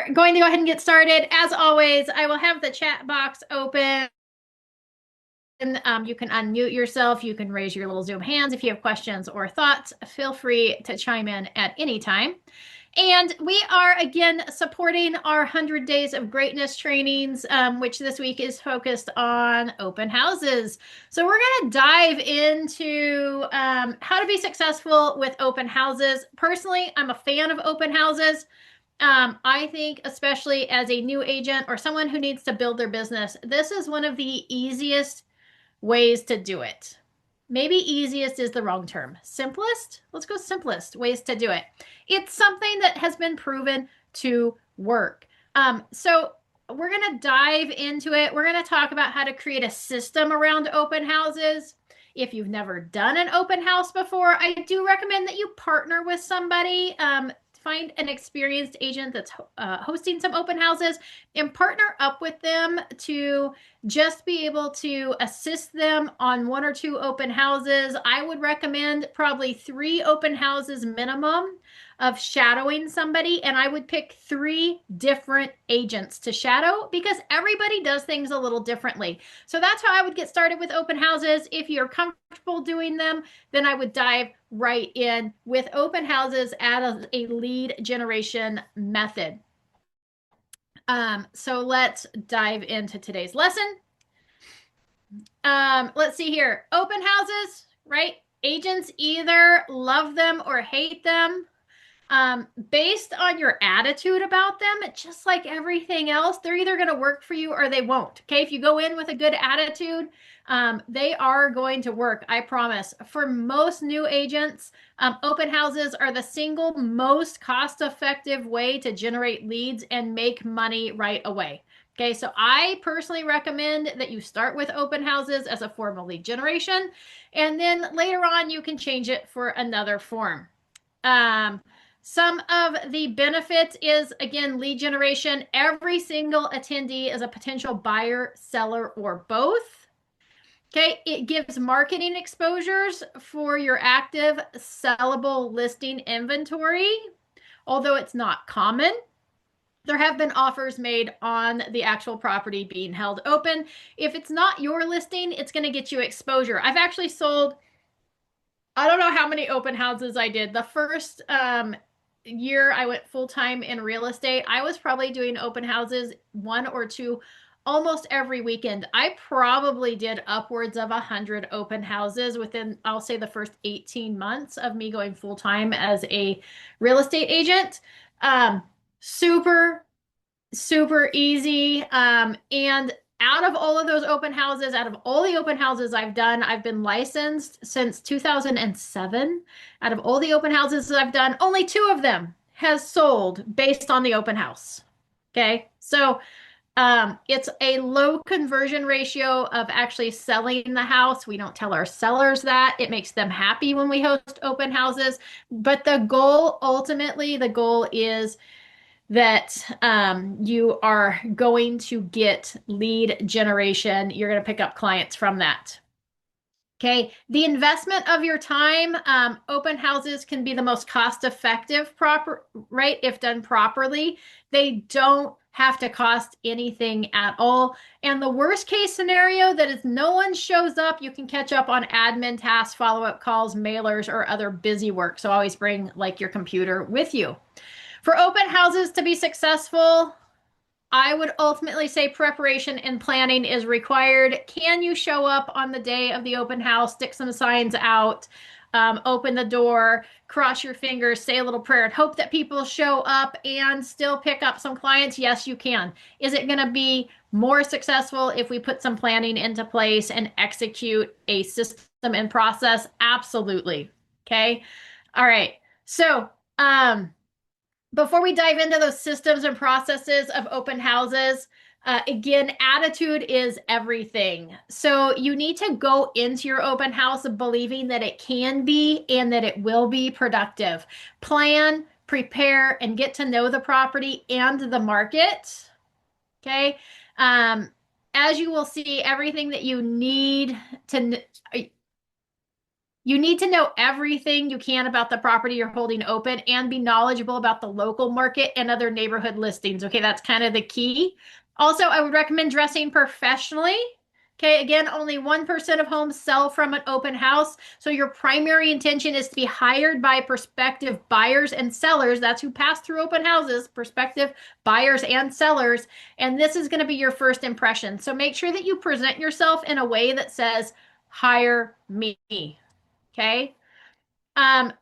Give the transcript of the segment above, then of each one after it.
are going to go ahead and get started. As always, I will have the chat box open. You can unmute yourself. You can raise your little Zoom hands if you have questions or thoughts. Feel free to chime in at any time. And we are again supporting our 100 Days of Greatness trainings, which this week is focused on open houses. So we're going to dive into how to be successful with open houses. Personally, I'm a fan of open houses. I think, especially as a new agent or someone who needs to build their business, this is one of the easiest ways to do it. Maybe easiest is the wrong term. Simplest? Let's go simplest ways to do it. It's something that has been proven to work. So we're going to dive into it. We're going to talk about how to create a system around open houses. If you've never done an open house before, I do recommend that you partner with somebody. Find an experienced agent that's hosting some open houses and partner up with them to just be able to assist them on 1 or 2 open houses. I would recommend probably 3 open houses minimum of shadowing somebody, and I would pick 3 different agents to shadow because everybody does things a little differently. So that's how I would get started with open houses. If you're comfortable doing them, then I would dive right in with open houses as a lead generation method. So let's dive into today's lesson. Let's see here. Open houses, right? Agents either love them or hate them. Based on your attitude about them, just like everything else, they're either going to work for you or they won't. Okay. If you go in with a good attitude, they are going to work. I promise. For most new agents, open houses are the single most cost-effective way to generate leads and make money right away. Okay, so I personally recommend that you start with open houses as a form of lead generation, and then later on you can change it for another form. Some of the benefits is, again, lead generation. Every single attendee is a potential buyer, seller, or both. Okay, it gives marketing exposures for your active sellable listing inventory, although it's not common. There have been offers made on the actual property being held open. If it's not your listing, it's going to get you exposure. I've actually sold, I don't know how many open houses I did. The first year I went full-time in real estate, I was probably doing open houses 1 or 2 almost every weekend. I probably did upwards of 100 open houses within, I'll say, the first 18 months of me going full-time as a real estate agent. Super, super easy. And out of all of those open houses, out of all the open houses I've done, I've been licensed since 2007. Out of all the open houses I've done, only 2 of them has sold based on the open house. Okay. So it's a low conversion ratio of actually selling the house. We don't tell our sellers that. It makes them happy when we host open houses. But the goal, ultimately, the goal is that you are going to get lead generation. You're going to pick up clients from that. Okay, the investment of your time, open houses can be the most cost-effective, right? If done properly, they don't have to cost anything at all. And the worst case scenario that is no one shows up, you can catch up on admin tasks, follow-up calls, mailers, or other busy work. So always bring like your computer with you. For open houses to be successful, I would ultimately say preparation and planning is required. Can you show up on the day of the open house, stick some signs out, open the door, cross your fingers, say a little prayer, and hope that people show up and still pick up some clients? Yes, you can. Is it going to be more successful if we put some planning into place and execute a system and process? Absolutely. Okay. All right. So, before we dive into those systems and processes of open houses, again, attitude is everything. So you need to go into your open house believing that it can be and that it will be productive. Plan, prepare, and get to know the property and the market. Okay. As you will see, everything that you need to You need to know everything you can about the property you're holding open and be knowledgeable about the local market and other neighborhood listings. Okay, that's kind of the key. Also, I would recommend dressing professionally. Okay, again, only 1% of homes sell from an open house. So your primary intention is to be hired by prospective buyers and sellers. That's who pass through open houses, prospective buyers and sellers. And this is going to be your first impression. So make sure that you present yourself in a way that says, hire me. Okay. Um,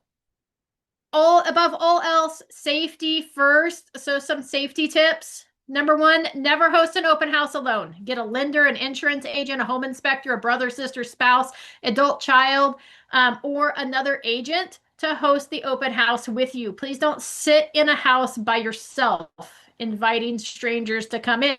all above all else, safety first. So some safety tips. Number one, never host an open house alone. Get a lender, an insurance agent, a home inspector, a brother, sister, spouse, adult child, or another agent to host the open house with you. Please don't sit in a house by yourself, inviting strangers to come in.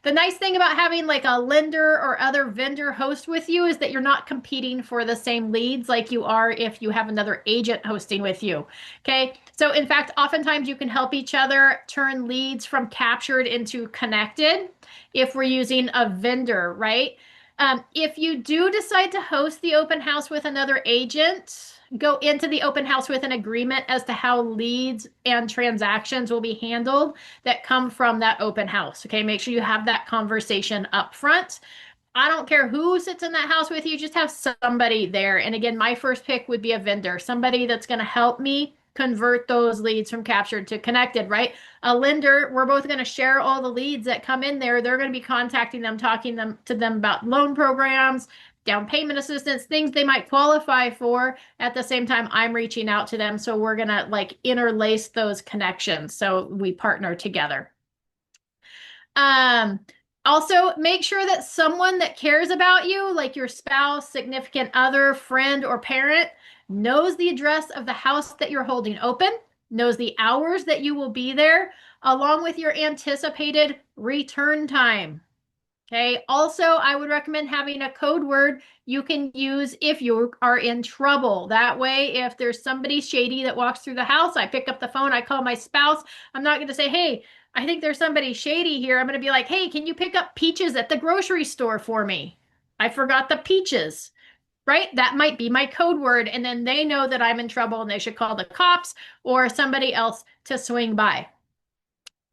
The nice thing about having like a lender or other vendor host with you is that you're not competing for the same leads like you are if you have another agent hosting with you. Okay. So in fact, oftentimes you can help each other turn leads from captured into connected if we're using a vendor, right? If you do decide to host the open house with another agent, go into the open house with an agreement as to how leads and transactions will be handled that come from that open house. Okay, make sure you have that conversation up front. I don't care who sits in that house with you, just have somebody there. And again, my first pick would be a vendor, somebody that's going to help me convert those leads from captured to connected, right? A lender, we're both going to share all the leads that come in there. They're going to be contacting them, talking to them about loan programs, down payment assistance, things they might qualify for. At the same time, I'm reaching out to them. So we're going to like interlace those connections. So we partner together. Um, Also, make sure that someone that cares about you, like your spouse, significant other, friend, or parent, knows the address of the house that you're holding open, knows the hours that you will be there, along with your anticipated return time. Okay. Also, I would recommend having a code word you can use if you are in trouble. That way, if there's somebody shady that walks through the house, I pick up the phone, I call my spouse. I'm not going to say, hey, I think there's somebody shady here. I'm going to be like, hey, can you pick up peaches at the grocery store for me? I forgot the peaches, right? That might be my code word. And then they know that I'm in trouble and they should call the cops or somebody else to swing by.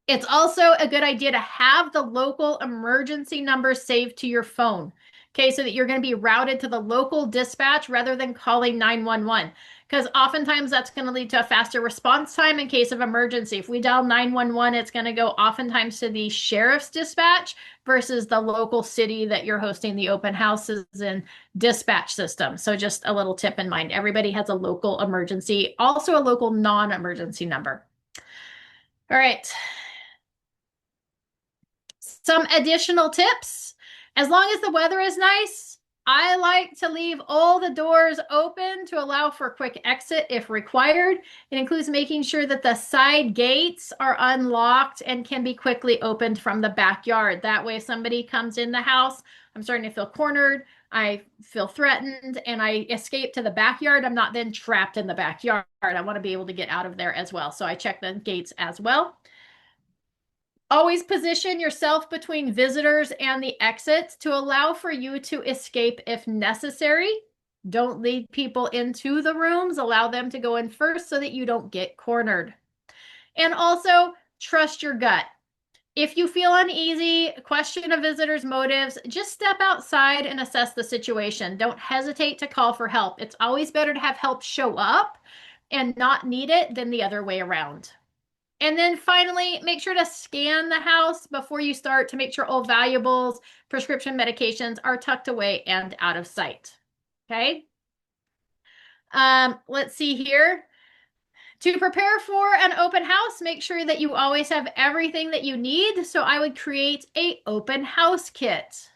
It's also a good idea to have the local emergency number saved to your phone. Okay, so that you're going to be routed to the local dispatch rather than calling 911. Because oftentimes that's going to lead to a faster response time in case of emergency. If we dial 911, it's going to go oftentimes to the sheriff's dispatch versus the local city that you're hosting the open houses in dispatch system. So just a little tip in mind. Everybody has a local emergency, also a local non-emergency number. All right. Some additional tips. As long as the weather is nice, I like to leave all the doors open to allow for quick exit if required. It includes making sure that the side gates are unlocked and can be quickly opened from the backyard. That way, if somebody comes in the house, I'm starting to feel cornered, I feel threatened, and I escape to the backyard, I'm not then trapped in the backyard. I want to be able to get out of there as well. So I check the gates as well. Always position yourself between visitors and the exits to allow for you to escape if necessary. Don't lead people into the rooms. Allow them to go in first so that you don't get cornered. And also, trust your gut. If you feel uneasy, question a visitor's motives, just step outside and assess the situation. Don't hesitate to call for help. It's always better to have help show up and not need it than the other way around. And then finally, make sure to scan the house before you start to make sure all valuables, prescription medications are tucked away and out of sight. Okay. Let's see here. To prepare for an open house, make sure that you always have everything that you need. So I would create an open house kit.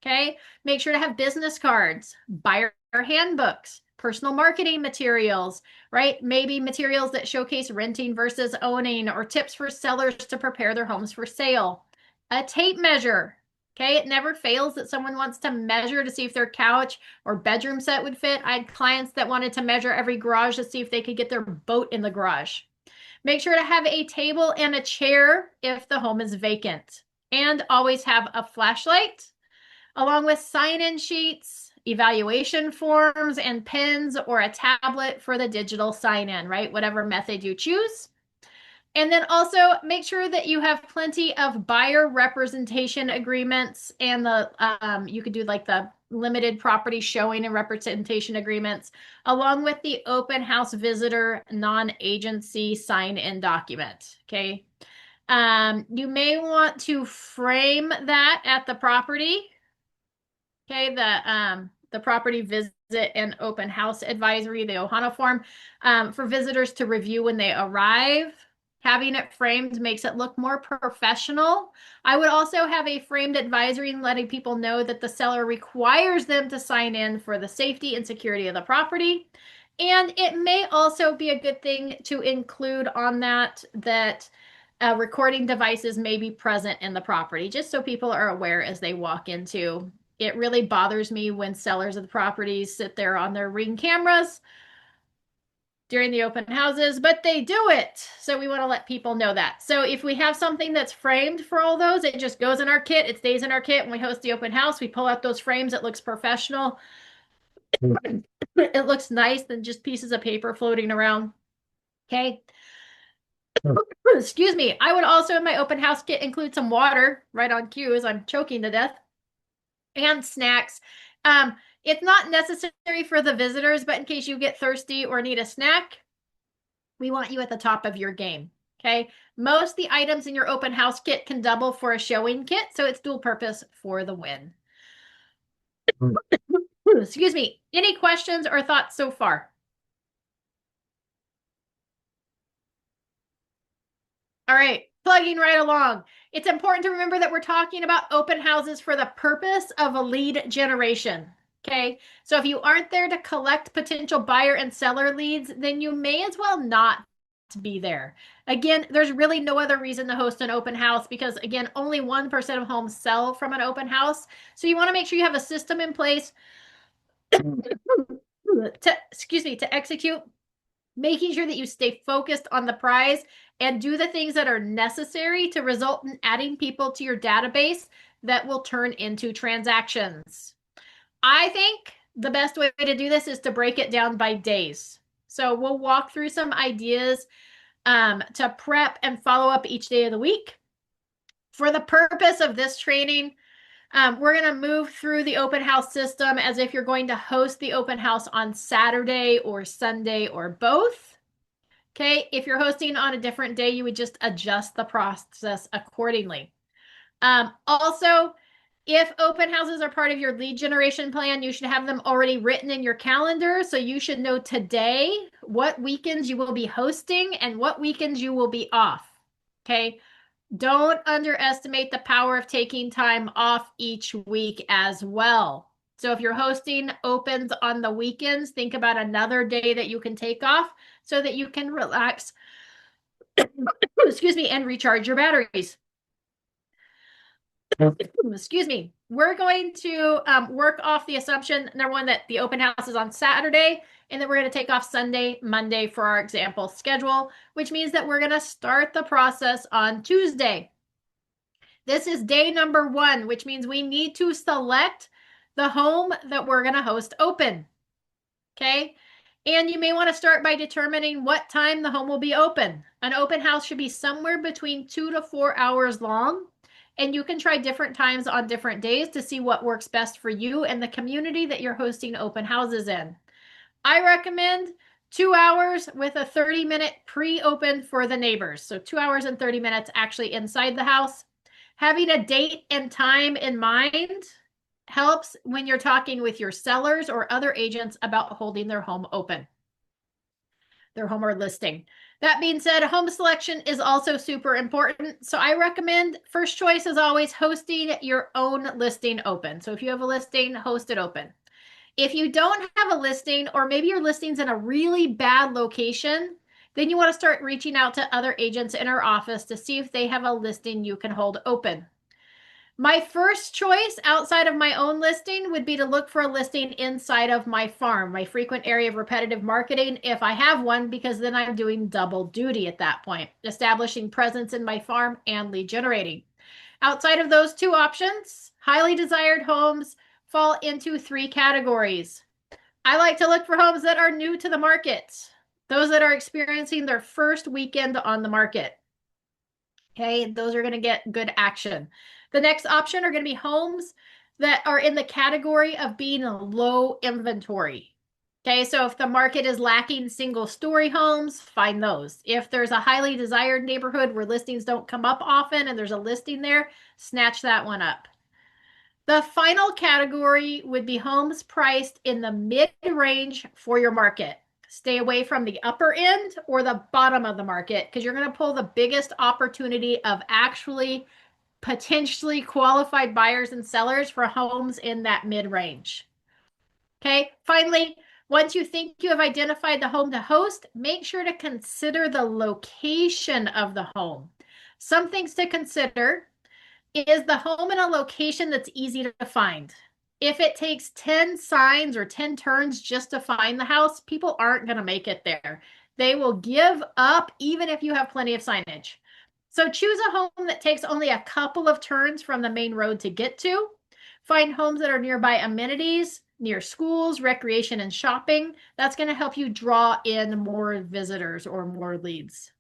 Okay. Make sure to have business cards, buyer handbooks, personal marketing materials, right? Maybe materials that showcase renting versus owning or tips for sellers to prepare their homes for sale. A tape measure. Okay, it never fails that someone wants to measure to see if their couch or bedroom set would fit. I had clients that wanted to measure every garage to see if they could get their boat in the garage. Make sure to have a table and a chair if the home is vacant. And always have a flashlight along with sign-in sheets, evaluation forms and pins, or a tablet for the digital sign-in, right? Whatever method you choose. And then also make sure that you have plenty of buyer representation agreements, and you could do like the limited property showing and representation agreements, along with the open house visitor non-agency sign-in document. Okay. You may want to frame that at the property. Okay, the property visit and open house advisory, the Ohana form, for visitors to review when they arrive. Having it framed makes it look more professional. I would also have a framed advisory and letting people know that the seller requires them to sign in for the safety and security of the property. And it may also be a good thing to include on that recording devices may be present in the property, just so people are aware as they walk into. It really bothers me when sellers of the properties sit there on their Ring cameras during the open houses, but they do it. So we want to let people know that. So if we have something that's framed for all those, it just goes in our kit. It stays in our kit. When we host the open house, we pull out those frames. It looks professional. It looks nice than just pieces of paper floating around. Okay. Excuse me. I would also in my open house kit include some water right on cue as I'm choking to death, and snacks. It's not necessary for the visitors, but in case you get thirsty or need a snack, we want you at the top of your game. Okay. Most of the items in your open house kit can double for a showing kit, so it's dual purpose for the win. Excuse me. Any questions or thoughts so far? All right, plugging right along. It's important to remember that we're talking about open houses for the purpose of a lead generation. Okay, so if you aren't there to collect potential buyer and seller leads, then you may as well not be there. Again, there's really no other reason to host an open house because, again, only 1% of homes sell from an open house. So you want to make sure you have a system in place to execute, making sure that you stay focused on the prize and do the things that are necessary to result in adding people to your database that will turn into transactions. I think the best way to do this is to break it down by days. So we'll walk through some ideas to prep and follow up each day of the week. For the purpose of this training, we're going to move through the open house system as if you're going to host the open house on Saturday or Sunday or both. Okay, if you're hosting on a different day, you would just adjust the process accordingly. Also, if open houses are part of your lead generation plan, you should have them already written in your calendar. So you should know today what weekends you will be hosting and what weekends you will be off. Okay, don't underestimate the power of taking time off each week as well. So if you're hosting opens on the weekends, think about another day that you can take off so that you can relax, excuse me, and recharge your batteries. Excuse me. We're going to work off the assumption, number one, that the open house is on Saturday, and that we're going to take off Sunday, Monday for our example schedule, which means that we're going to start the process on Tuesday. This is day number 1, which means we need to select the home that we're going to host open. Okay. And you may want to start by determining what time the home will be open. An open house should be somewhere between 2 to 4 hours long. And you can try different times on different days to see what works best for you and the community that you're hosting open houses in. I recommend 2 hours with a 30-minute pre-open for the neighbors. So 2 hours and 30 minutes actually inside the house. Having a date and time in mind helps when you're talking with your sellers or other agents about holding their home open, their home or listing. That being said, home selection is also super important. So I recommend first choice is always hosting your own listing open. So if you have a listing, host it open. If you don't have a listing, or maybe your listing's in a really bad location, then you want to start reaching out to other agents in our office to see if they have a listing you can hold open. My first choice outside of my own listing would be to look for a listing inside of my farm, my frequent area of repetitive marketing, if I have one, because then I'm doing double duty at that point, establishing presence in my farm and lead generating. Outside of those two options, highly desired homes, fall into three categories. I like to look for homes that are new to the market, those that are experiencing their first weekend on the market. Okay, those are going to get good action. The next option are going to be homes that are in the category of being low inventory. Okay, so if the market is lacking single story homes, find those. If there's a highly desired neighborhood where listings don't come up often and there's a listing there, snatch that one up. The final category would be homes priced in the mid-range for your market. Stay away from the upper end or the bottom of the market because you're going to pull the biggest opportunity of actually potentially qualified buyers and sellers for homes in that mid-range. Okay, finally, once you think you have identified the home to host, make sure to consider the location of the home. Some things to consider: is the home in a location that's easy to find? If it takes 10 signs or 10 turns just to find the house, people aren't going to make it there. They will give up even if you have plenty of signage. So choose a home that takes only a couple of turns from the main road to get to. Find homes that are nearby amenities, near schools, recreation, and shopping. That's going to help you draw in more visitors or more leads.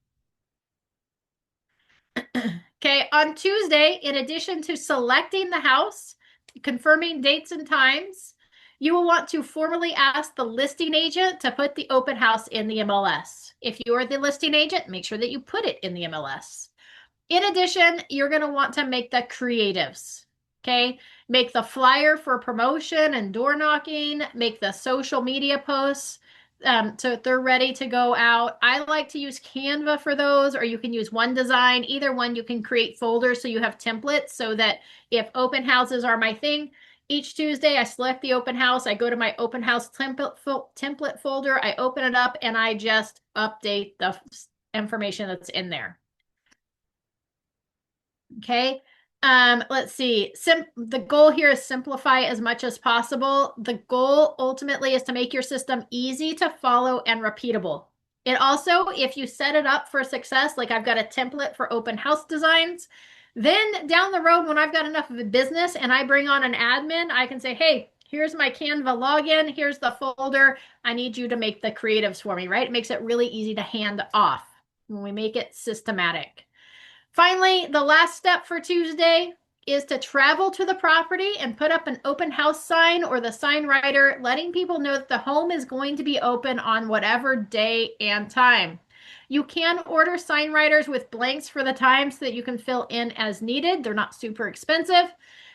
Okay, on Tuesday, in addition to selecting the house, confirming dates and times, you will want to formally ask the listing agent to put the open house in the MLS. If you are the listing agent, make sure that you put it in the MLS. In addition, you're going to want to make the creatives. Okay, make the flyer for promotion and door knocking, make the social media posts. So they're ready to go out. I like to use Canva for those, or you can use One Design. Either one, you can create folders so you have templates so that if open houses are my thing, each Tuesday I select the open house. I go to my open house template folder. I open it up and I just update the information that's in there. Okay. Let's see. The goal here is simplify as much as possible. The goal ultimately is to make your system easy to follow and repeatable. It also, if you set it up for success, like I've got a template for open house designs, then down the road, when I've got enough of a business and I bring on an admin, I can say, hey, here's my Canva login. Here's the folder. I need you to make the creatives for me, right? It makes it really easy to hand off when we make it systematic. Finally, the last step for Tuesday is to travel to the property and put up an open house sign or the sign writer, letting people know that the home is going to be open on whatever day and time. You can order sign writers with blanks for the time so that you can fill in as needed. They're not super expensive,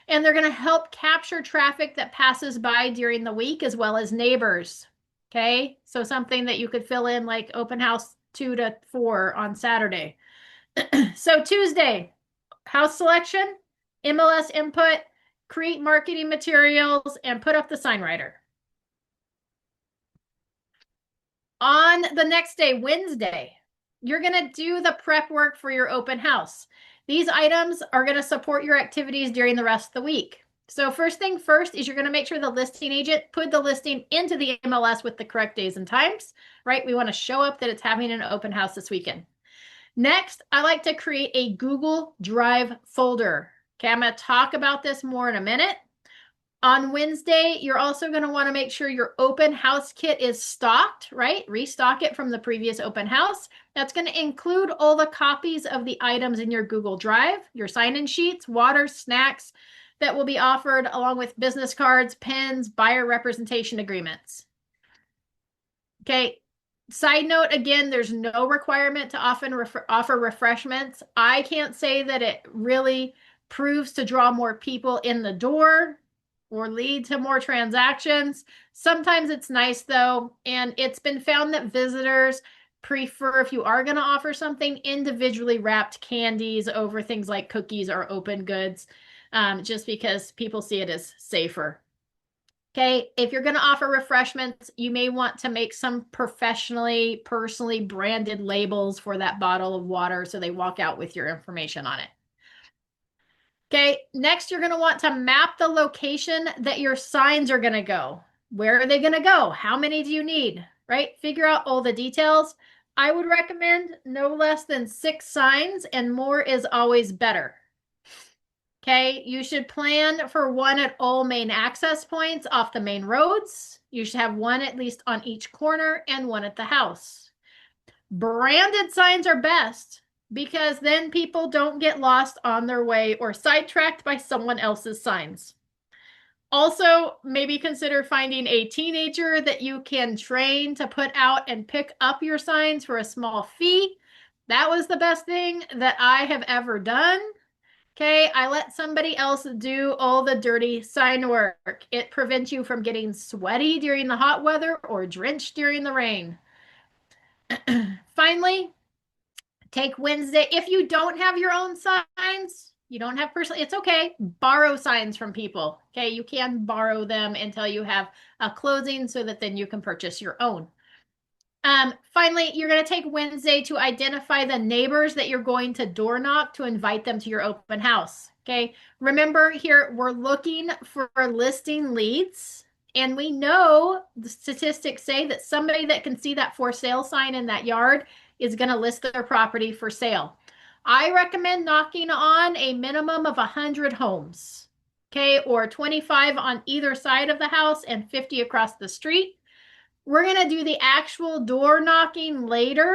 and they're going to help capture traffic that passes by during the week as well as neighbors. Okay, so something that you could fill in like open house 2 to 4 on Saturday. So Tuesday, house selection, MLS input, create marketing materials, and put up the sign writer. On the next day, Wednesday, you're going to do the prep work for your open house. These items are going to support your activities during the rest of the week. So first thing first is you're going to make sure the listing agent put the listing into the MLS with the correct days and times, right? We want to show up that it's having an open house this weekend. Next, I like to create a Google Drive folder. Okay, I'm going to talk about this more in a minute. On Wednesday, you're also going to want to make sure your open house kit is stocked, right? Restock it from the previous open house. That's going to include all the copies of the items in your Google Drive, your sign-in sheets, water, snacks that will be offered, along with business cards, pens, buyer representation agreements. Okay. Side note, again, there's no requirement to offer refreshments. I can't say that it really proves to draw more people in the door or lead to more transactions. Sometimes it's nice though, and it's been found that visitors prefer, if you are going to offer something, individually wrapped candies over things like cookies or open goods, just because people see it as safer. Okay, if you're going to offer refreshments, you may want to make some personally branded labels for that bottle of water so they walk out with your information on it. Okay, next you're going to want to map the location that your signs are going to go. Where are they going to go? How many do you need, right? Figure out all the details. I would recommend no less than 6 signs, and more is always better. Okay, you should plan for one at all main access points off the main roads. You should have one at least on each corner and one at the house. Branded signs are best because then people don't get lost on their way or sidetracked by someone else's signs. Also, maybe consider finding a teenager that you can train to put out and pick up your signs for a small fee. That was the best thing that I have ever done. Okay, I let somebody else do all the dirty sign work. It prevents you from getting sweaty during the hot weather or drenched during the rain. Finally, take Wednesday. If you don't have your own signs, you don't have personal, it's okay. Borrow signs from people. Okay, you can borrow them until you have a closing so that then you can purchase your own. Finally, you're going to take Wednesday to identify the neighbors that you're going to door knock to invite them to your open house. Okay. Remember here, we're looking for listing leads. And we know the statistics say that somebody that can see that for sale sign in that yard is going to list their property for sale. I recommend knocking on a minimum of 100 homes. Okay. Or 25 on either side of the house and 50 across the street. We're going to do the actual door knocking later,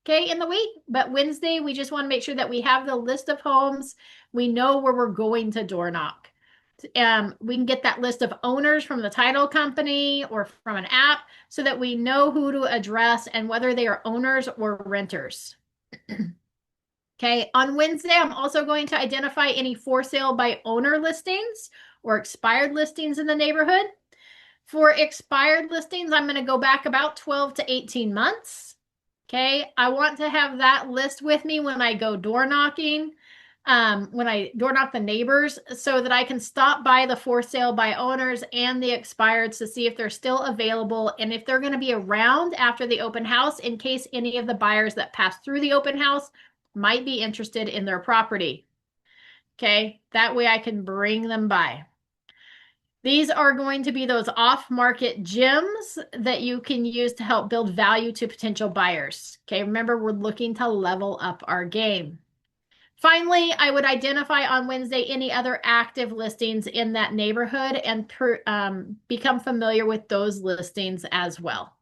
okay, in the week. But Wednesday, we just want to make sure that we have the list of homes. We know where we're going to door knock. We can get that list of owners from the title company or from an app so that we know who to address and whether they are owners or renters. Okay, on Wednesday, I'm also going to identify any for sale by owner listings or expired listings in the neighborhood. For expired listings, I'm going to go back about 12 to 18 months. Okay, I want to have that list with me when I go door knocking, when I door knock the neighbors, so that I can stop by the for sale by owners and the expireds to see if they're still available and if they're going to be around after the open house in case any of the buyers that pass through the open house might be interested in their property. Okay, that way I can bring them by. These are going to be those off-market gems that you can use to help build value to potential buyers. Okay, remember, we're looking to level up our game. Finally, I would identify on Wednesday any other active listings in that neighborhood and become familiar with those listings as well.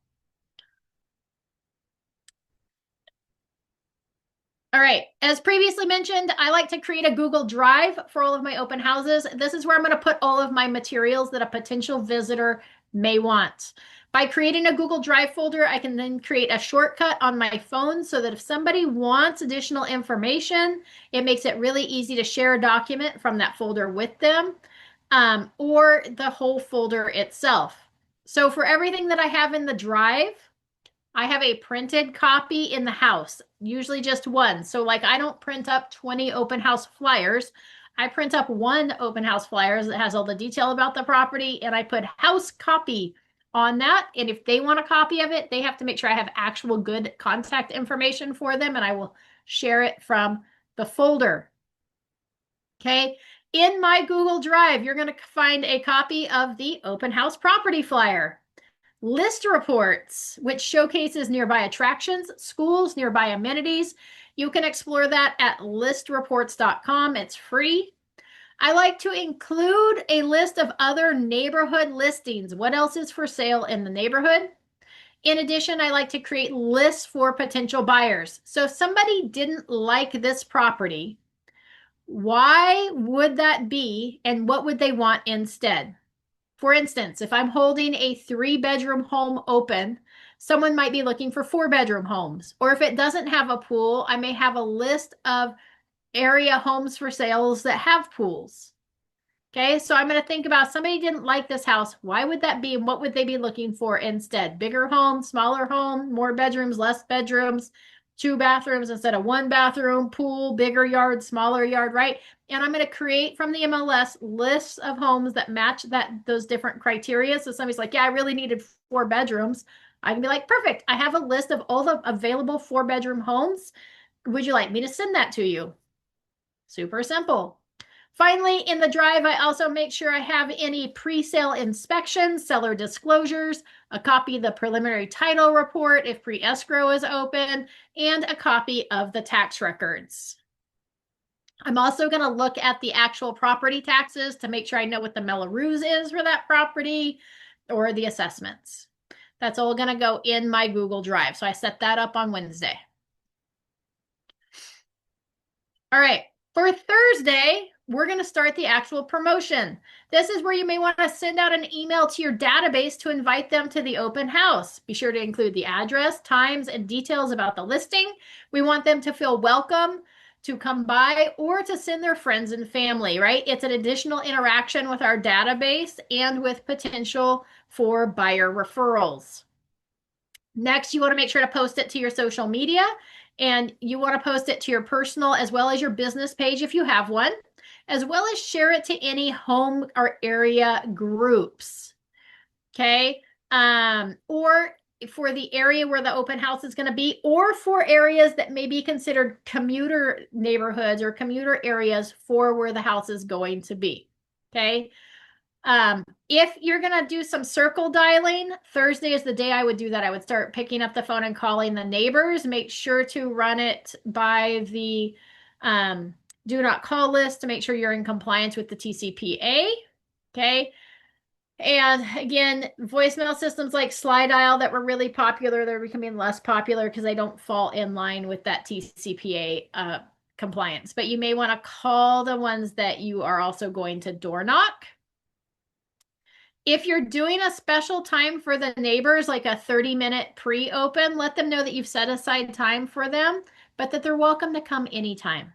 All right, as previously mentioned, I like to create a Google Drive for all of my open houses. This is where I'm going to put all of my materials that a potential visitor may want. By creating a Google Drive folder, I can then create a shortcut on my phone so that if somebody wants additional information, it makes it really easy to share a document from that folder with them, or the whole folder itself. So for everything that I have in the drive, I have a printed copy in the house, usually just one. So like I don't print up 20 open house flyers. I print up one open house flyer that has all the detail about the property and I put house copy on that. And if they want a copy of it, they have to make sure I have actual good contact information for them and I will share it from the folder. Okay. In my Google Drive, you're going to find a copy of the open house property flyer. List reports, which showcases nearby attractions, schools, nearby amenities. You can explore that at listreports.com. It's free. I like to include a list of other neighborhood listings. What else is for sale in the neighborhood? In addition, I like to create lists for potential buyers. So if somebody didn't like this property, why would that be and what would they want instead? For instance, if I'm holding a 3-bedroom home open, someone might be looking for 4-bedroom homes. Or if it doesn't have a pool, I may have a list of area homes for sales that have pools. Okay, so I'm going to think about somebody didn't like this house. Why would that be? And what would they be looking for instead? Bigger home, smaller home, more bedrooms, less bedrooms, 2 bathrooms instead of 1 bathroom, pool, bigger yard, smaller yard, right? And I'm going to create from the MLS lists of homes that match those different criteria. So somebody's like, yeah, I really needed 4 bedrooms. I can be like, perfect. I have a list of all the available 4-bedroom homes. Would you like me to send that to you? Super simple. Finally, in the drive, I also make sure I have any pre-sale inspections, seller disclosures, a copy of the preliminary title report if pre-escrow is open, and a copy of the tax records. I'm also going to look at the actual property taxes to make sure I know what the Melrose is for that property or the assessments. That's all going to go in my Google Drive. So I set that up on Wednesday. All right. For Thursday, we're going to start the actual promotion. This is where you may want to send out an email to your database to invite them to the open house. Be sure to include the address, times, and details about the listing. We want them to feel welcome to come by or to send their friends and family, right? It's an additional interaction with our database and with potential for buyer referrals. Next, you want to make sure to post it to your social media, and you want to post it to your personal as well as your business page if you have one, as well as share it to any home or area groups. Okay. Or for the area where the open house is going to be, or for areas that may be considered commuter neighborhoods or commuter areas for where the house is going to be. Okay. If you're going to do some circle dialing, Thursday is the day I would do that. I would start picking up the phone and calling the neighbors. Make sure to run it by the do not call list to make sure you're in compliance with the TCPA. Okay. And again, voicemail systems like Slide Dial that were really popular, they're becoming less popular because they don't fall in line with that TCPA compliance. But you may want to call the ones that you are also going to door knock. If you're doing a special time for the neighbors, like a 30-minute pre-open, let them know that you've set aside time for them, but that they're welcome to come anytime.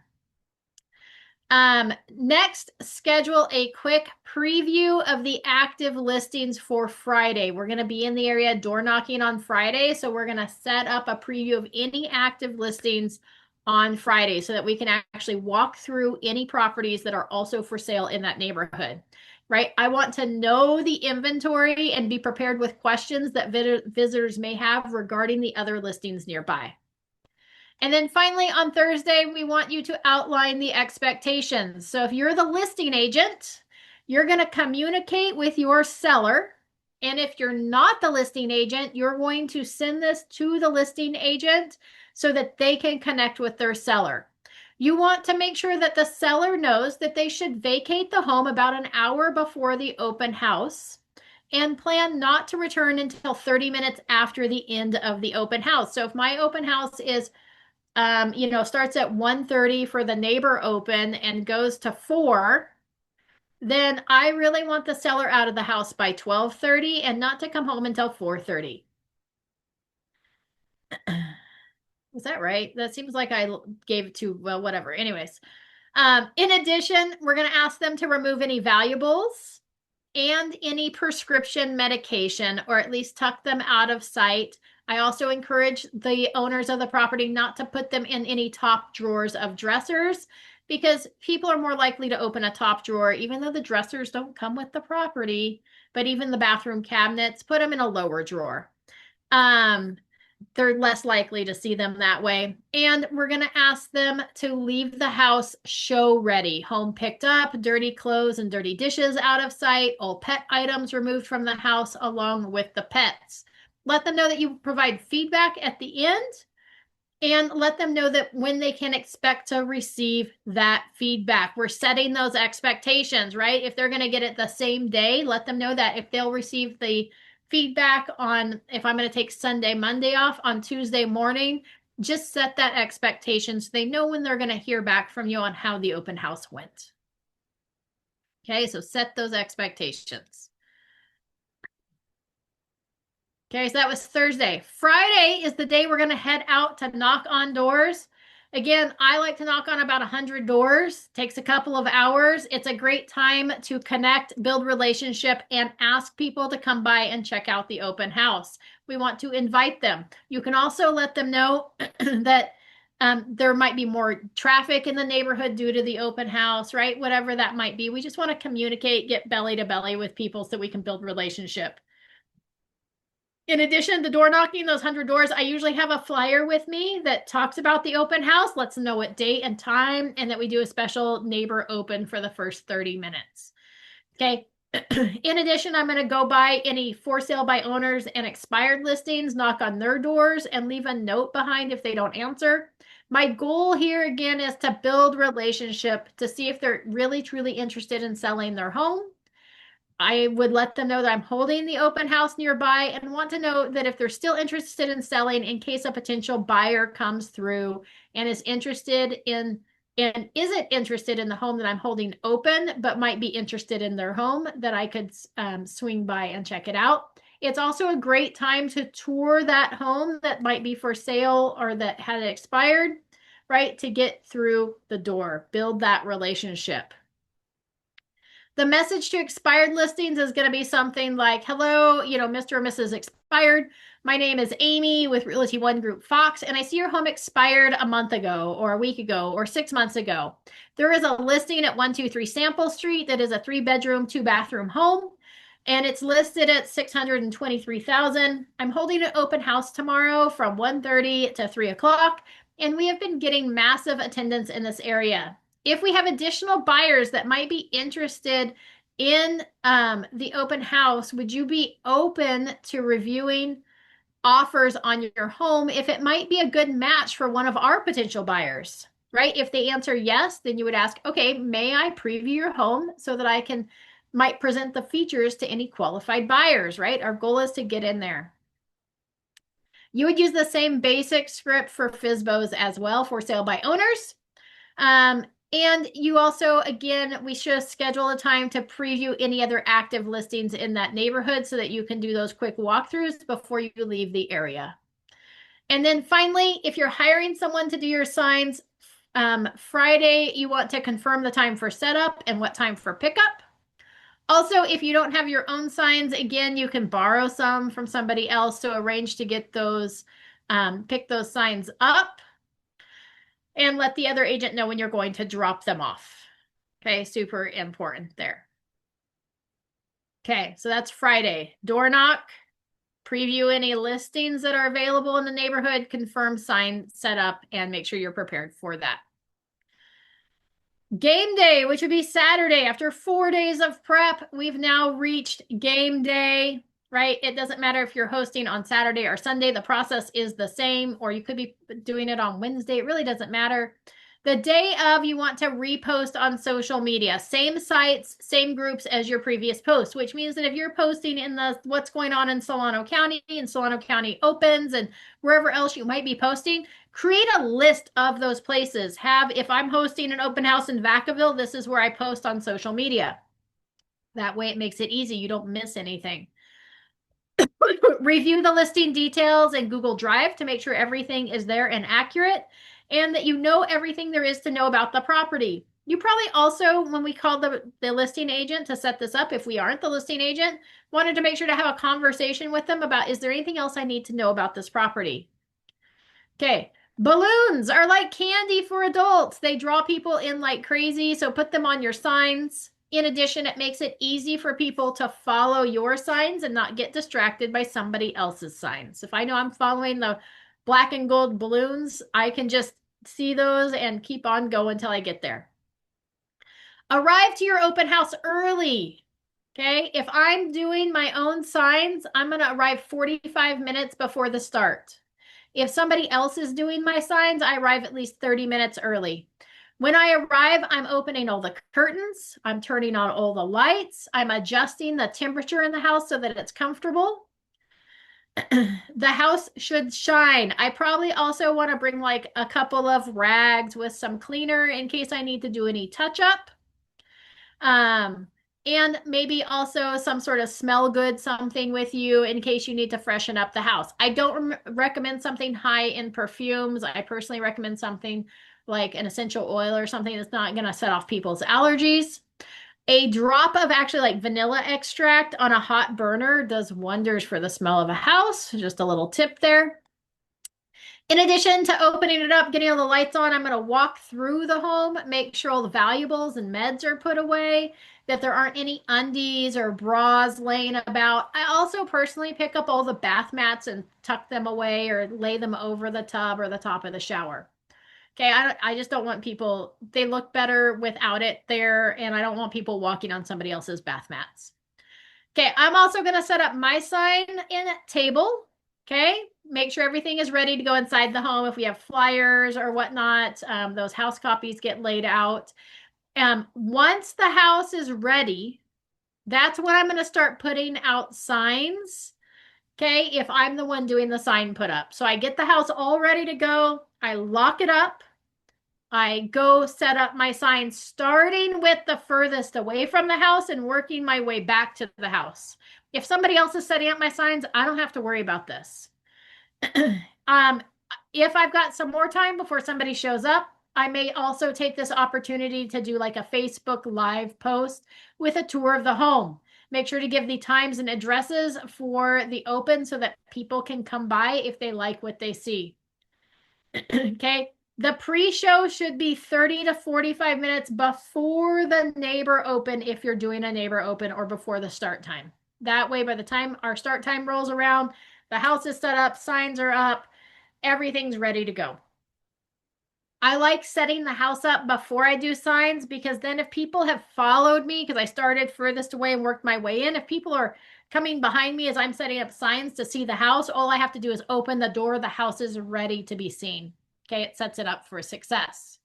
Next, schedule a quick preview of the active listings for Friday. We're going to be in the area door knocking on Friday, so we're going to set up a preview of any active listings on Friday so that we can actually walk through any properties that are also for sale in that neighborhood. Right? I want to know the inventory and be prepared with questions that visitors may have regarding the other listings nearby. And then finally, on Thursday, we want you to outline the expectations. So if you're the listing agent, you're going to communicate with your seller. And if you're not the listing agent, you're going to send this to the listing agent so that they can connect with their seller. You want to make sure that the seller knows that they should vacate the home about an hour before the open house and plan not to return until 30 minutes after the end of the open house. So if my open house is, starts at 1:30 for the neighbor open and goes to 4, then I really want the seller out of the house by 12:30 and not to come home until 4:30. Was that right? That seems like I gave it to, well, whatever. Anyways, in addition, we're going to ask them to remove any valuables and any prescription medication, or at least tuck them out of sight. I also encourage the owners of the property not to put them in any top drawers of dressers because people are more likely to open a top drawer, even though the dressers don't come with the property, but even the bathroom cabinets, put them in a lower drawer. They're less likely to see them that way. And we're going to ask them to leave the house show ready. Home picked up, dirty clothes and dirty dishes out of sight, all pet items removed from the house along with the pets. Let them know that you provide feedback at the end and let them know that when they can expect to receive that feedback. We're setting those expectations, right? If they're going to get it the same day, let them know that if they'll receive the feedback on, if I'm going to take Sunday, Monday off on Tuesday morning, just set that expectation so they know when they're going to hear back from you on how the open house went. Okay, so set those expectations. Okay, so that was Thursday. Friday is the day we're going to head out to knock on doors. Again, I like to knock on about 100 doors. Takes a couple of hours. It's a great time to connect, build relationship, and ask people to come by and check out the open house. We want to invite them. You can also let them know that there might be more traffic in the neighborhood due to the open house, right? Whatever that might be. We just want to communicate, get belly to belly with people so we can build relationship. In addition to door knocking, those 100 doors, I usually have a flyer with me that talks about the open house, lets them know what date and time, and that we do a special neighbor open for the first 30 minutes. Okay. In addition, I'm going to go by any for sale by owners and expired listings, knock on their doors, and leave a note behind if they don't answer. My goal here again is to build relationship to see if they're really truly interested in selling their home. I would let them know that I'm holding the open house nearby and want to know that if they're still interested in selling in case a potential buyer comes through and is interested in and isn't interested in the home that I'm holding open, but might be interested in their home, that I could swing by and check it out. It's also a great time to tour that home that might be for sale or that had expired, right? To get through the door, build that relationship. The message to expired listings is going to be something like, hello, Mr. or Mrs. Expired. My name is Amy with Realty One Group Fox, and I see your home expired a month ago or a week ago or 6 months ago. There is a listing at 123 Sample Street that is a 3-bedroom, 2-bathroom home, and it's listed at $623,000. I'm holding an open house tomorrow from 1:30 to 3 o'clock, and we have been getting massive attendance in this area. If we have additional buyers that might be interested in the open house, would you be open to reviewing offers on your home if it might be a good match for one of our potential buyers, right? If they answer yes, then you would ask, okay, may I preview your home so that I might present the features to any qualified buyers, right? Our goal is to get in there. You would use the same basic script for FSBOs as well, for sale by owners. And you also, again, we should schedule a time to preview any other active listings in that neighborhood so that you can do those quick walkthroughs before you leave the area. And then finally, if you're hiring someone to do your signs, Friday, you want to confirm the time for setup and what time for pickup. Also, if you don't have your own signs, again, you can borrow some from somebody else to arrange to get those, pick those signs up. And let the other agent know when you're going to drop them off. Okay, super important there. Okay, so that's Friday. Door knock, preview any listings that are available in the neighborhood, confirm sign setup, and make sure you're prepared for that. Game day, which would be Saturday. After 4 days of prep, we've now reached game day, right? It doesn't matter if you're hosting on Saturday or Sunday. The process is the same, or you could be doing it on Wednesday. It really doesn't matter. The day of, you want to repost on social media. Same sites, same groups as your previous post, which means that if you're posting in the what's going on in Solano County and Solano County Opens and wherever else you might be posting, create a list of those places. If I'm hosting an open house in Vacaville, this is where I post on social media. That way it makes it easy. You don't miss anything. Review the listing details in Google Drive to make sure everything is there and accurate, and that you know everything there is to know about the property. You probably also, when we called the listing agent to set this up, if we aren't the listing agent, wanted to make sure to have a conversation with them about, is there anything else I need to know about this property? Okay. Balloons are like candy for adults. They draw people in like crazy, so put them on your signs. In addition, it makes it easy for people to follow your signs and not get distracted by somebody else's signs. If I know I'm following the black and gold balloons, I can just see those and keep on going until I get there. Arrive to your open house early. Okay, if I'm doing my own signs, I'm going to arrive 45 minutes before the start. If somebody else is doing my signs, I arrive at least 30 minutes early. When I arrive, I'm opening all the curtains. I'm turning on all the lights. I'm adjusting the temperature in the house so that it's comfortable. The house should shine. I probably also want to bring like a couple of rags with some cleaner in case I need to do any touch up. And maybe also some sort of smell good something with you in case you need to freshen up the house. I don't recommend something high in perfumes. I personally recommend something like an essential oil or something that's not going to set off people's allergies. A drop of actually like vanilla extract on a hot burner does wonders for the smell of a house. Just a little tip there. In addition to opening it up, getting all the lights on, I'm going to walk through the home, make sure all the valuables and meds are put away, that there aren't any undies or bras laying about. I also personally pick up all the bath mats and tuck them away or lay them over the tub or the top of the shower. Okay, I just don't want people, they look better without it there, and I don't want people walking on somebody else's bath mats. Okay, I'm also going to set up my sign in table. Okay, make sure everything is ready to go inside the home. If we have flyers or whatnot, those house copies get laid out. Once the house is ready, that's when I'm going to start putting out signs. Okay, if I'm the one doing the sign put up. So I get the house all ready to go. I lock it up. I go set up my signs, starting with the furthest away from the house and working my way back to the house. If somebody else is setting up my signs, I don't have to worry about this. um, if I've got some more time before somebody shows up, I may also take this opportunity to do like a Facebook Live post with a tour of the home. Make sure to give the times and addresses for the open so that people can come by if they like what they see. Okay. The pre-show should be 30 to 45 minutes before the neighbor open if you're doing a neighbor open, or before the start time. That way, by the time our start time rolls around, the house is set up, signs are up, everything's ready to go. I like setting the house up before I do signs, because then if people have followed me, because I started furthest away and worked my way in, if people are coming behind me as I'm setting up signs to see the house, all I have to do is open the door. The house is ready to be seen. Okay, it sets it up for success.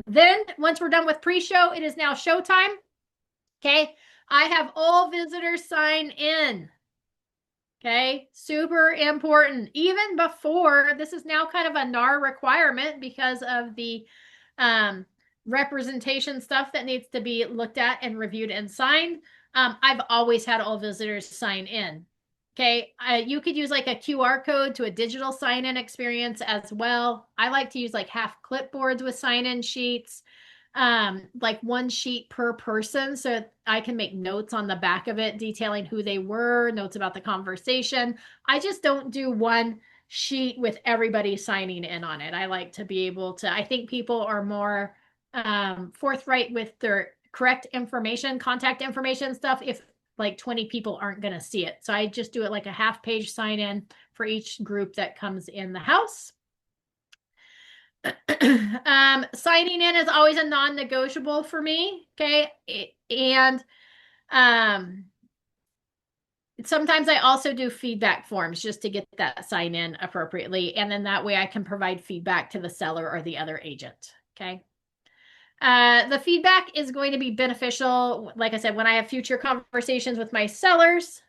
Then once we're done with pre-show, it is now showtime. Okay, I have all visitors sign in. Okay, super important. Even before, this is now kind of a NAR requirement because of the representation stuff that needs to be looked at and reviewed and signed. I've always had all visitors sign in. Okay, you could use like a QR code to a digital sign-in experience as well. I like to use like half clipboards with sign-in sheets, like one sheet per person, so I can make notes on the back of it detailing who they were, notes about the conversation. I just don't do one sheet with everybody signing in on it. I like to be able to, I think people are more forthright with their correct information, contact information stuff, if like 20 people aren't going to see it. So I just do it like a half page sign in for each group that comes in the house. Signing in is always a non-negotiable for me. Okay. And sometimes I also do feedback forms just to get that sign in appropriately. And then that way I can provide feedback to the seller or the other agent. Okay. The feedback is going to be beneficial, like I said, when I have future conversations with my sellers,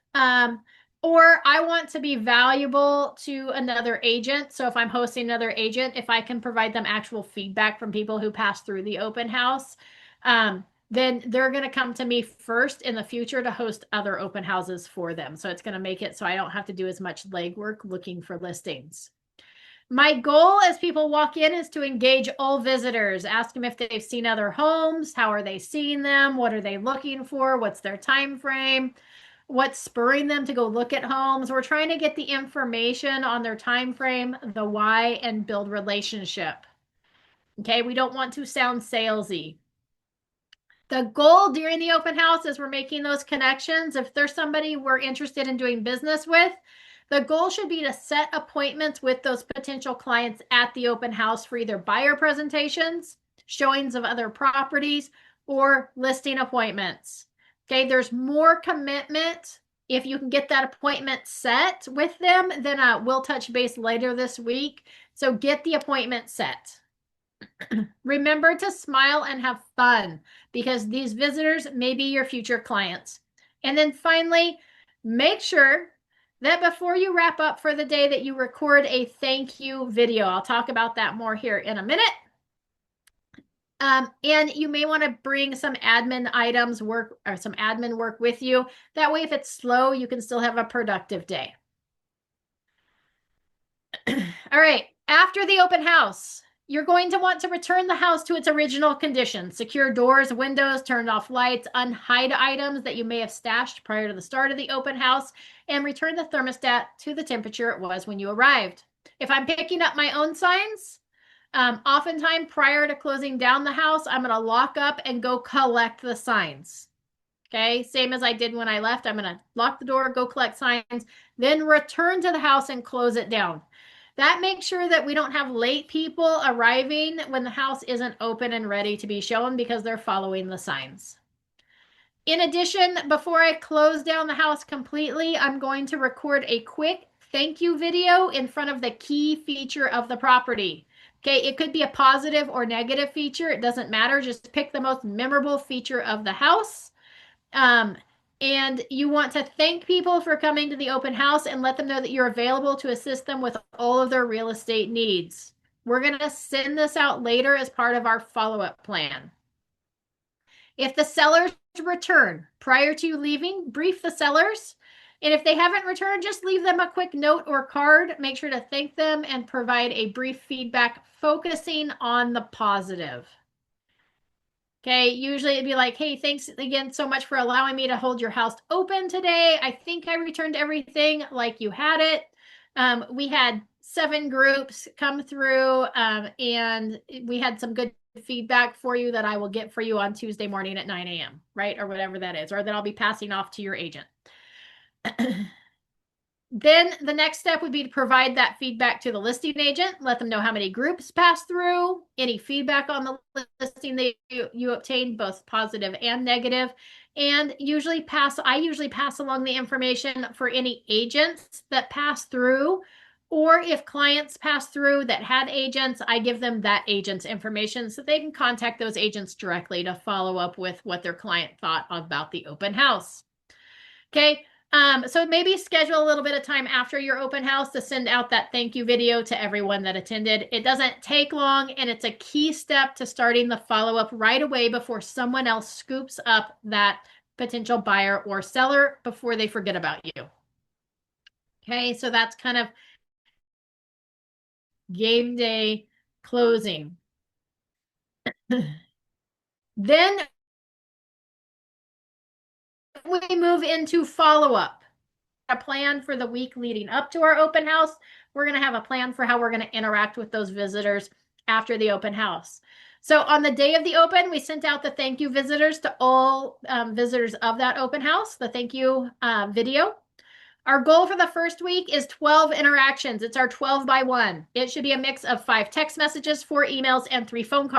or I want to be valuable to another agent. So if I'm hosting another agent, if I can provide them actual feedback from people who pass through the open house, then they're going to come to me first in the future to host other open houses for them. So it's going to make it so I don't have to do as much legwork looking for listings. My goal as people walk in is to engage all visitors, ask them if they've seen other homes, how are they seeing them, what are they looking for, what's their time frame, what's spurring them to go look at homes. We're trying to get the information on their time frame, the why, and build relationship. Okay, we don't want to sound salesy. The goal during the open house is we're making those connections. If there's somebody we're interested in doing business with, the goal should be to set appointments with those potential clients at the open house for either buyer presentations, showings of other properties, or listing appointments. Okay, there's more commitment if you can get that appointment set with them. Then we'll touch base later this week. So get the appointment set. Remember to smile and have fun, because these visitors may be your future clients. And then finally, make sure that before you wrap up for the day that you record a thank you video. I'll talk about that more here in a minute. And you may want to bring some admin items work, or some admin work with you. That way, if it's slow, you can still have a productive day. All right, after the open house, you're going to want to return the house to its original condition. Secure doors, windows, turn off lights, unhide items that you may have stashed prior to the start of the open house, and return the thermostat to the temperature it was when you arrived. If I'm picking up my own signs, oftentimes prior to closing down the house, I'm going to lock up and go collect the signs. Okay, same as I did when I left. I'm going to lock the door, go collect signs, then return to the house and close it down. That makes sure that we don't have late people arriving when the house isn't open and ready to be shown because they're following the signs. In addition, before I close down the house completely, I'm going to record a quick thank you video in front of the key feature of the property. Okay, it could be a positive or negative feature. It doesn't matter. Just pick the most memorable feature of the house. Um, and you want to thank people for coming to the open house and let them know that you're available to assist them with all of their real estate needs. We're going to send this out later as part of our follow-up plan. If the sellers return prior to you leaving, brief the sellers. And if they haven't returned, just leave them a quick note or card. Make sure to thank them and provide a brief feedback focusing on the positive. Okay, usually it'd be like, hey, thanks again so much for allowing me to hold your house open today. I think I returned everything like you had it. We had 7 groups come through, and we had some good feedback for you that I will get for you on Tuesday morning at 9 a.m., right? Or whatever that is, or that I'll be passing off to your agent. Then the next step would be to provide that feedback to the listing agent, let them know how many groups passed through, any feedback on the listing that you obtained, both positive and negative, and I usually pass along the information for any agents that pass through, or if clients pass through that had agents, I give them that agent's information so they can contact those agents directly to follow up with what their client thought about the open house. Okay. So maybe schedule a little bit of time after your open house to send out that thank you video to everyone that attended. It doesn't take long, and it's a key step to starting the follow-up right away before someone else scoops up that potential buyer or seller before they forget about you. Okay, so that's kind of game day closing. Then we move into follow-up. A plan for the week leading up to our open house. We're going to have a plan for how we're going to interact with those visitors after the open house. So on the day of the open, we sent out the thank you visitors to all visitors of that open house, the thank you video. Our goal for the first week is 12 interactions. It's our 12 by 1. It should be a mix of 5 text messages, 4 emails, and 3 phone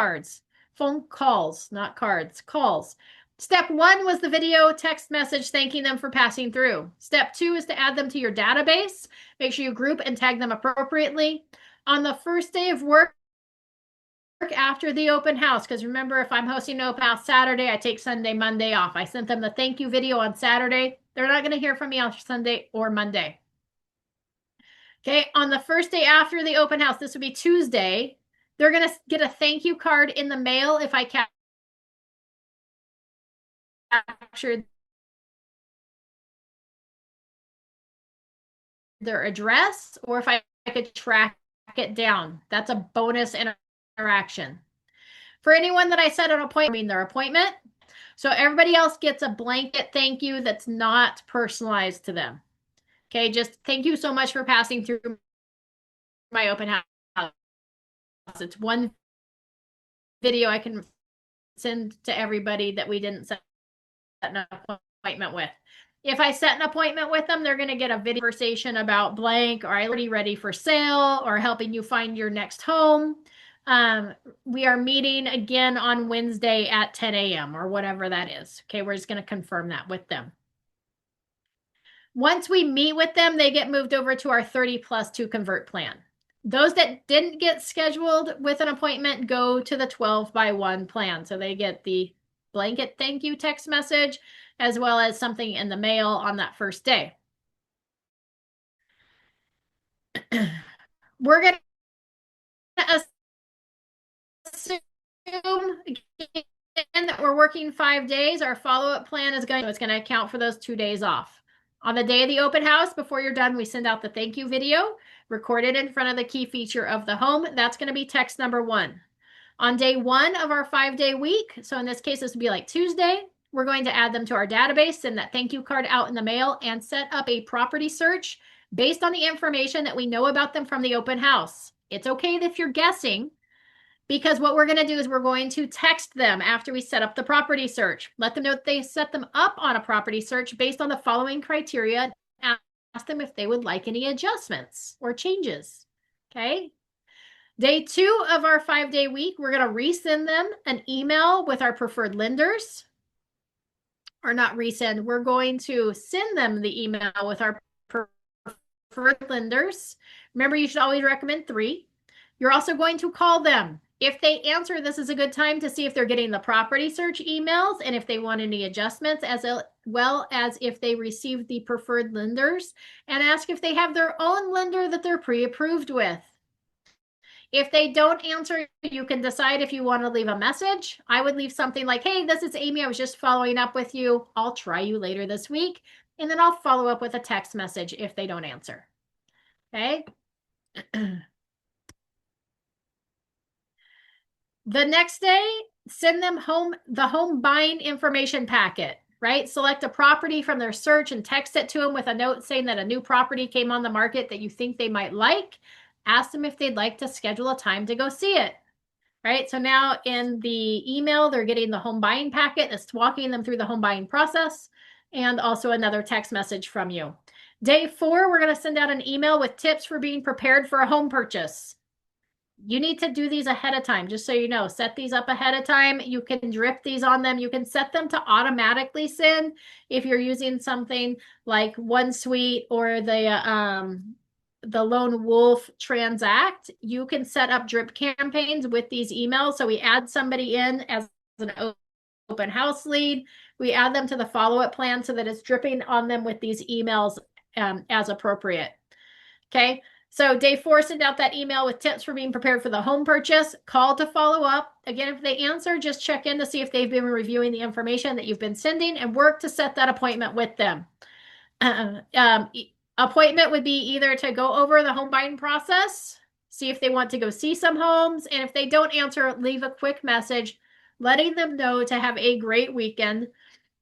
calls, not cards, calls. Step 1 was the video text message thanking them for passing through. Step 2 is to add them to your database. Make sure you group and tag them appropriately. On the first day of work after the open house, because remember, if I'm hosting an open house Saturday, I take Sunday, Monday off. I sent them the thank you video on Saturday. They're not going to hear from me on Sunday or Monday. Okay, on the first day after the open house, this would be Tuesday, they're going to get a thank you card in the mail if I captured their address, or if I could track it down. That's a bonus interaction. For anyone that I set an appointment, I mean their appointment. So everybody else gets a blanket thank you that's not personalized to them. Okay, just thank you so much for passing through my open house. It's one video I can send to everybody that we didn't set an appointment with. If I set an appointment with them, they're going to get a video conversation about blank, or are already ready for sale, or helping you find your next home. We are meeting again on Wednesday at 10 a.m. or whatever that is. Okay, we're just going to confirm that with them. Once we meet with them, they get moved over to our 30+2 convert plan. Those that didn't get scheduled with an appointment go to the 12 by 1 plan. So they get the blanket thank you text message as well as something in the mail on that first day. We're going to assume again that we're working 5 days. Our follow-up plan is going to account for those 2 days off. On the day of the open house, before you're done, we send out the thank you video recorded in front of the key feature of the home. That's going to be text number 1. On day 1 of our 5-day week, so in this case, this would be like Tuesday, we're going to add them to our database, send that thank you card out in the mail, and set up a property search based on the information that we know about them from the open house. It's okay if you're guessing, because what we're going to do is we're going to text them after we set up the property search. Let them know that they set them up on a property search based on the following criteria. Ask them if they would like any adjustments or changes. Okay. Day 2 of our 5-day week, we're going to resend them an email with our preferred lenders. or not resend, we're going to send them the email with our preferred lenders. Remember, you should always recommend 3. You're also going to call them. If they answer, this is a good time to see if they're getting the property search emails and if they want any adjustments, as well as if they received the preferred lenders, and ask if they have their own lender that they're pre-approved with. If they don't answer, you can decide if you want to leave a message. I would leave something like, hey, this is Amy. I was just following up with you. I'll try you later this week. And then I'll follow up with a text message if they don't answer. Okay. The next day, send them the home buying information packet, right? Select a property from their search and text it to them with a note saying that a new property came on the market that you think they might like. Ask them if they'd like to schedule a time to go see it, right? So now in the email, they're getting the home buying packet that's walking them through the home buying process, and also another text message from you. Day 4, we're going to send out an email with tips for being prepared for a home purchase. You need to do these ahead of time, just so you know. Set these up ahead of time. You can drip these on them. You can set them to automatically send if you're using something like OneSuite or the Lone Wolf Transact. You can set up drip campaigns with these emails. So we add somebody in as an open house lead. We add them to the follow-up plan so that it's dripping on them with these emails as appropriate. Okay. So day 4, send out that email with tips for being prepared for the home purchase. Call to follow up. Again, if they answer, just check in to see if they've been reviewing the information that you've been sending and work to set that appointment with them. Appointment would be either to go over the home buying process, see if they want to go see some homes, and if they don't answer, leave a quick message letting them know to have a great weekend,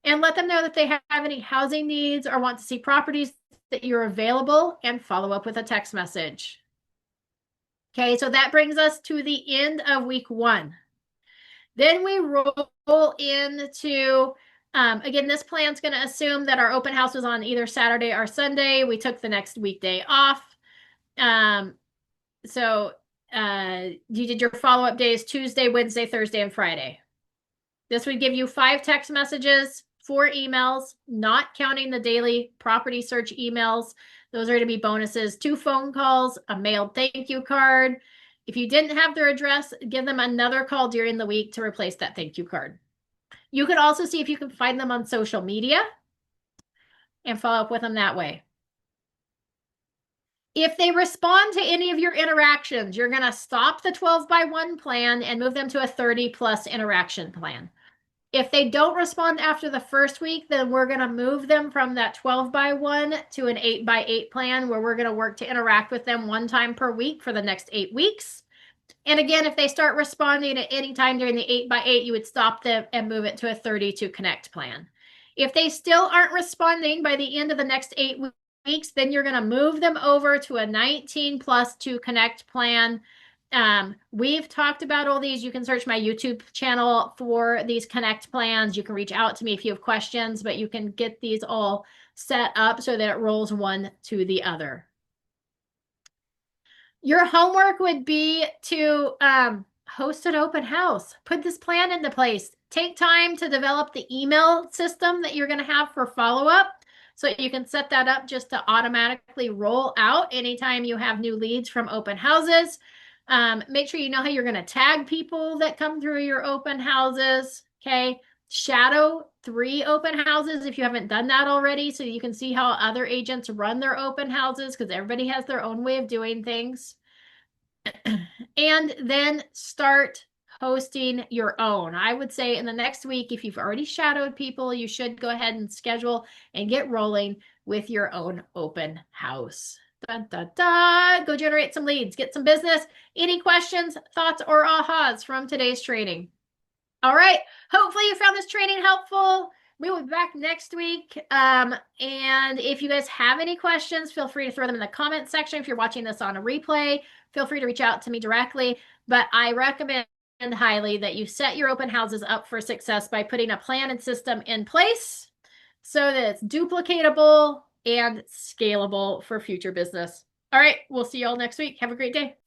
and let them know that they have any housing needs or want to see properties that you're available, and follow up with a text message. Okay, so that brings us to the end of week 1. Then we roll into, again, this plan's going to assume that our open house was on either Saturday or Sunday. We took the next weekday off. So you did your follow-up days Tuesday, Wednesday, Thursday, and Friday. This would give you 5 text messages, 4 emails, not counting the daily property search emails. Those are going to be bonuses. 2 phone calls, a mailed thank you card. If you didn't have their address, give them another call during the week to replace that thank you card. You could also see if you can find them on social media and follow up with them that way. If they respond to any of your interactions, you're going to stop the 12-by-1 plan and move them to a 30+ interaction plan. If they don't respond after the first week, then we're going to move them from that 12-by-1 to an 8-by-8 plan where we're going to work to interact with them 1 time per week for the next 8 weeks. And again, if they start responding at any time during the 8-by-8, you would stop them and move it to a 32 connect plan. If they still aren't responding by the end of the next 8 weeks, then you're going to move them over to a 19+2 connect plan. We've talked about all these. You can search my YouTube channel for these connect plans. You can reach out to me if you have questions, but you can get these all set up so that it rolls one to the other. Your homework would be to host an open house. Put this plan into place. Take time to develop the email system that you're going to have for follow-up. So you can set that up just to automatically roll out anytime you have new leads from open houses. Make sure you know how you're going to tag people that come through your open houses. Okay. Shadow 3 open houses if you haven't done that already, so you can see how other agents run their open houses, because everybody has their own way of doing things. And then start hosting your own. I would say in the next week, if you've already shadowed people, you should go ahead and schedule and get rolling with your own open house. Dun, dun, dun. Go generate some leads, get some business. Any questions, thoughts, or ahas from today's training? All right. Hopefully you found this training helpful. We will be back next week. And if you guys have any questions, feel free to throw them in the comment section. If you're watching this on a replay, feel free to reach out to me directly. But I recommend highly that you set your open houses up for success by putting a plan and system in place so that it's duplicatable and scalable for future business. All right. We'll see you all next week. Have a great day.